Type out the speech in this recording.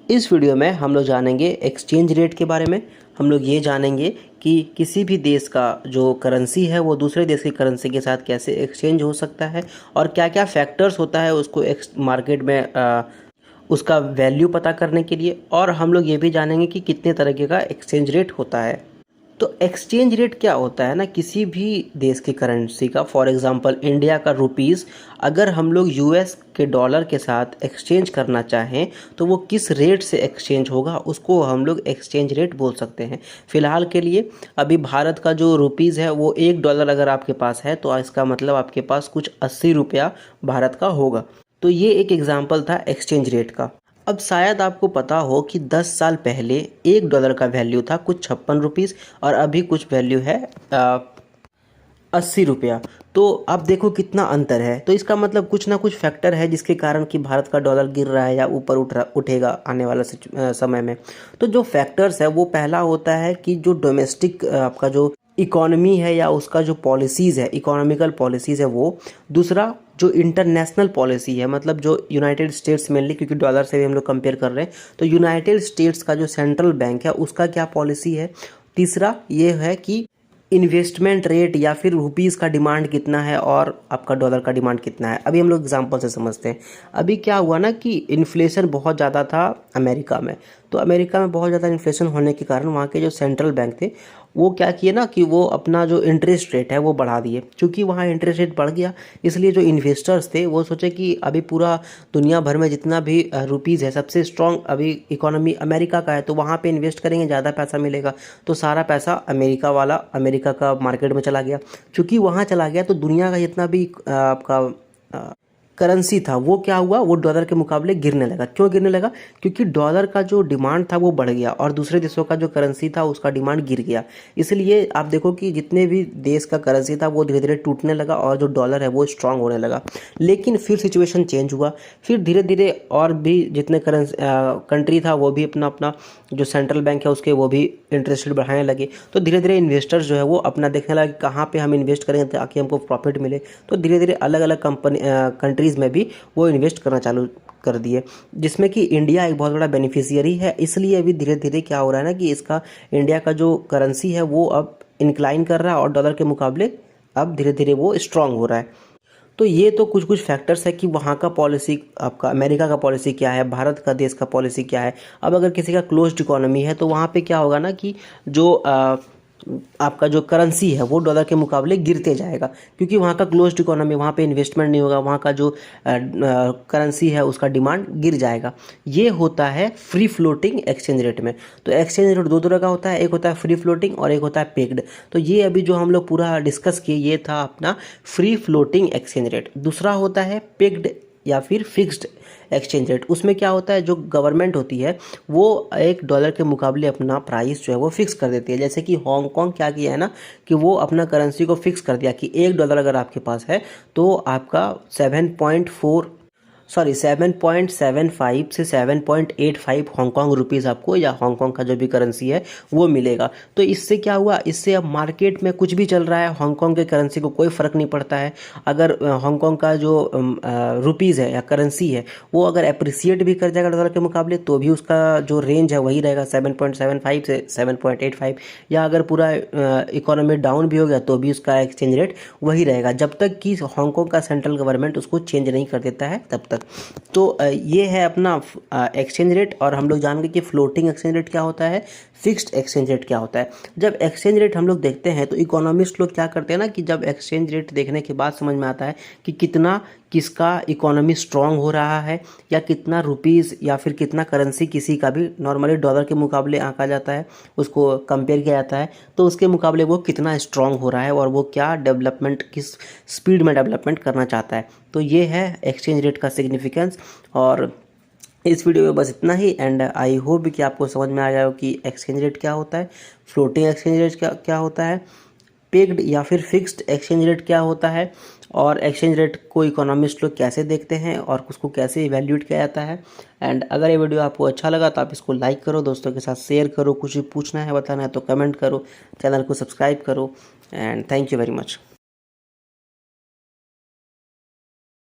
इस वीडियो में हम लोग जानेंगे एक्सचेंज रेट के बारे में। हम लोग ये जानेंगे कि किसी भी देश का जो करेंसी है वो दूसरे देश की करेंसी के साथ कैसे एक्सचेंज हो सकता है और क्या क्या फैक्टर्स होता है उसको मार्केट में उसका वैल्यू पता करने के लिए। और हम लोग ये भी जानेंगे कि कितने तरीके का एक्सचेंज रेट होता है। तो एक्सचेंज रेट क्या होता है ना, किसी भी देश की करेंसी का, फॉर एग्जांपल इंडिया का रुपीस अगर हम लोग यूएस के डॉलर के साथ एक्सचेंज करना चाहें तो वो किस रेट से एक्सचेंज होगा उसको हम लोग एक्सचेंज रेट बोल सकते हैं। फ़िलहाल के लिए अभी भारत का जो रुपीज़ है वो $1 अगर आपके पास है तो इसका मतलब आपके पास कुछ 80 रुपया भारत का होगा। तो ये एक एग्जाम्पल था एक्सचेंज रेट का। अब शायद आपको पता हो कि 10 साल पहले $1 का वैल्यू था कुछ 56 रुपीज़ और अभी कुछ वैल्यू है 80 रुपया। तो अब देखो कितना अंतर है। तो इसका मतलब कुछ ना कुछ फैक्टर है जिसके कारण कि भारत का डॉलर गिर रहा है या ऊपर उठेगा आने वाला समय में। तो जो फैक्टर्स है वो पहला होता है कि जो डोमेस्टिक आपका जो इकोनॉमी है या उसका जो पॉलिसीज़ है, इकोनॉमिकल पॉलिसीज़ है वो। दूसरा जो इंटरनेशनल पॉलिसी है, मतलब जो यूनाइटेड स्टेट्स मेनली, क्योंकि डॉलर से भी हम लोग कंपेयर कर रहे हैं, तो यूनाइटेड स्टेट्स का जो सेंट्रल बैंक है उसका क्या पॉलिसी है। तीसरा ये है कि इन्वेस्टमेंट रेट या फिर रुपीज़ का डिमांड कितना है और आपका डॉलर का डिमांड कितना है। अभी हम लोग एग्जांपल से समझते हैं। अभी क्या हुआ ना कि इन्फ्लेशन बहुत ज़्यादा था अमेरिका में। तो अमेरिका में बहुत ज़्यादा इन्फ्लेशन होने के कारण वहाँ के जो सेंट्रल बैंक थे वो क्या किए ना कि वो अपना जो इंटरेस्ट रेट है वो बढ़ा दिए। क्योंकि वहाँ इंटरेस्ट रेट बढ़ गया इसलिए जो इन्वेस्टर्स थे वो सोचे कि अभी पूरा दुनिया भर में जितना भी रुपीज़ है, सबसे स्ट्रॉन्ग अभी इकोनॉमी अमेरिका का है, तो वहाँ पे इन्वेस्ट करेंगे, ज़्यादा पैसा मिलेगा। तो सारा पैसा अमेरिका का मार्केट में चला गया। चूँकि वहाँ चला गया तो दुनिया का जितना भी आपका करेंसी था वो क्या हुआ, वो डॉलर के मुकाबले गिरने लगा। क्यों गिरने लगा? क्योंकि डॉलर का जो डिमांड था वो बढ़ गया और दूसरे देशों का जो करेंसी था उसका डिमांड गिर गया। इसलिए आप देखो कि जितने भी देश का करेंसी था वो धीरे धीरे टूटने लगा और जो डॉलर है वो स्ट्रांग होने लगा। लेकिन फिर सिचुएशन चेंज हुआ। फिर धीरे धीरे और भी जितने कंट्री था वो भी अपना अपना जो सेंट्रल बैंक है उसके वो भी इंटरेस्ट रेट बढ़ाने लगे। तो धीरे धीरे इन्वेस्टर्स जो है वो अपना देखने लगे कहाँ पे हम इन्वेस्ट करेंगे ताकि हमको प्रॉफिट मिले। तो धीरे धीरे अलग अलग कंट्रीज़ में भी वो इन्वेस्ट करना चालू कर दिए, जिसमें कि इंडिया एक बहुत बड़ा बेनिफिशियरी है। इसलिए अभी धीरे धीरे क्या हो रहा है ना कि इसका इंडिया का जो करेंसी है वो अब इंक्लाइन कर रहा है और डॉलर के मुकाबले अब धीरे धीरे वो स्ट्रांग हो रहा है। तो ये तो कुछ कुछ फैक्टर्स है कि वहाँ का पॉलिसी, आपका अमेरिका का पॉलिसी क्या है, भारत का देश का पॉलिसी क्या है। अब अगर किसी का क्लोज्ड इकोनॉमी है तो वहाँ पे क्या होगा ना कि जो आपका जो करेंसी है वो डॉलर के मुकाबले गिरते जाएगा। क्योंकि वहाँ का क्लोज्ड इकोनॉमी, वहाँ पे इन्वेस्टमेंट नहीं होगा, वहाँ का जो करेंसी है उसका डिमांड गिर जाएगा। ये होता है फ्री फ्लोटिंग एक्सचेंज रेट में। तो एक्सचेंज रेट दो तरह का होता है, एक होता है फ्री फ्लोटिंग और एक होता है पेग्ड। तो ये अभी जो हम लोग पूरा डिस्कस किए ये था अपना फ्री फ्लोटिंग एक्सचेंज रेट। दूसरा होता है पेग्ड या फिर फिक्स्ड एक्सचेंज रेट। उसमें क्या होता है, जो गवर्नमेंट होती है वो $1 के मुकाबले अपना प्राइस जो है वो फिक्स कर देती है। जैसे कि हांगकांग क्या किया है ना कि वो अपना करेंसी को फिक्स कर दिया कि $1 अगर आपके पास है तो आपका 7.75 से 7.85 हांगकांग रुपीज़ आपको या हांगकांग का जो भी करेंसी है वो मिलेगा। तो इससे क्या हुआ, इससे अब मार्केट में कुछ भी चल रहा है हांगकांग के करेंसी को कोई फ़र्क नहीं पड़ता है। अगर हांगकांग का जो रुपीज़ है या करेंसी है वो अगर अप्रिसिएट भी कर जाएगा डॉलर के मुकाबले तो भी उसका जो रेंज है वही रहेगा 7.75 से 7.85। या अगर पूरा इकोनॉमी डाउन भी हो गया तो भी उसका एक्सचेंज रेट वही रहेगा जब तक कि हांगकांग का सेंट्रल गवर्नमेंट उसको चेंज नहीं कर देता है तब तक। तो ये है अपना एक्सचेंज रेट। और हम लोग जान गए कि फ्लोटिंग एक्सचेंज रेट क्या होता है, फिक्स्ड एक्सचेंज रेट क्या होता है। जब एक्सचेंज रेट हम लोग देखते हैं तो इकोनॉमिस्ट लोग क्या करते हैं ना कि जब एक्सचेंज रेट देखने के बाद समझ में आता है कि कितना किसका इकोनॉमी स्ट्रांग हो रहा है या कितना रुपीज़ या फिर कितना करेंसी किसी का भी नॉर्मली डॉलर के मुकाबले आंका जाता है, उसको कंपेयर किया जाता है तो उसके मुकाबले वो कितना स्ट्रांग हो रहा है और वो क्या डेवलपमेंट, किस स्पीड में डेवलपमेंट करना चाहता है। तो ये है एक्सचेंज रेट का सिग्निफिकेंस। और इस वीडियो में बस इतना ही एंड आई होप कि आपको समझ में आ जाए कि एक्सचेंज रेट क्या होता है, फ्लोटिंग एक्सचेंज रेट क्या होता है, पेग्ड या फिर फिक्स्ड एक्सचेंज रेट क्या होता है और एक्सचेंज रेट को इकोनॉमिस्ट लोग कैसे देखते हैं और उसको कैसे इवैल्यूएट किया जाता है। एंड अगर ये वीडियो आपको अच्छा लगा तो आप इसको लाइक करो, दोस्तों के साथ शेयर करो, कुछ भी पूछना है बताना है तो कमेंट करो, चैनल को सब्सक्राइब करो and thank you very much.